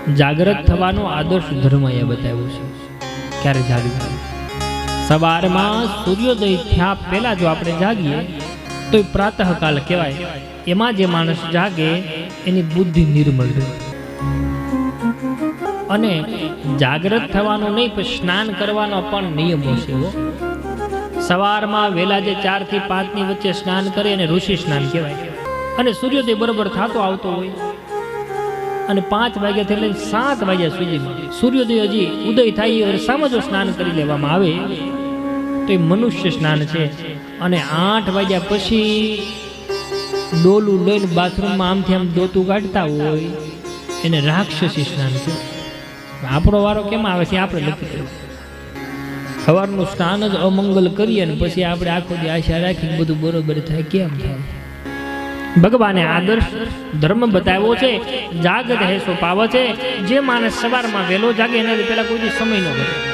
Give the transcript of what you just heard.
જાગૃત થવાનો આદર્શ ધર્મ એ બતાવ્યો છે. ક્યારે જાગવું? સવારમાં સૂર્યોદય થયા પહેલા જો આપણે જાગીએ તો એ પ્રાતઃકાલ કહેવાય. એમાં જે માણસ જાગે એની બુદ્ધિ નિર્મળ રહે. અને જાગૃત થવાનું નહીં પણ સ્નાન કરવાનો પણ નિયમો છે. સવારમાં વહેલા જે 4 થી 5 ની વચ્ચે સ્નાન કરે અને ઋષિ સ્નાન કહેવાય. અને સૂર્યોદય બરોબર થતો આવતો હોય અને 5 વાગ્યાથી લઈને 7 વાગ્યા સુધીમાં સૂર્યોદય હજી ઉદય થાય એ સામે જો સ્નાન કરી લેવામાં આવે તો એ મનુષ્ય સ્નાન છે. અને 8 વાગ્યા પછી ડોલું લઈને બાથરૂમમાં આમથી આમ દોતું કાઢતા હોય એને રાક્ષસી સ્નાન છે. આપણો વારો કેમ આવે છે આપણે નથી કર્યું. સવારનું સ્નાન જ અમંગલ કરીએ ને પછી આપણે આખો દી આશા રાખીને બધું બરોબર થાય, કેમ થાય? ભગવાને આદર્શ ધર્મ બતાવ્યો છે. જાગત હે સો પાવ છે. જે માણસ સવારમાં વહેલો જાગે એના પેલા કોઈ સમય ન કરે.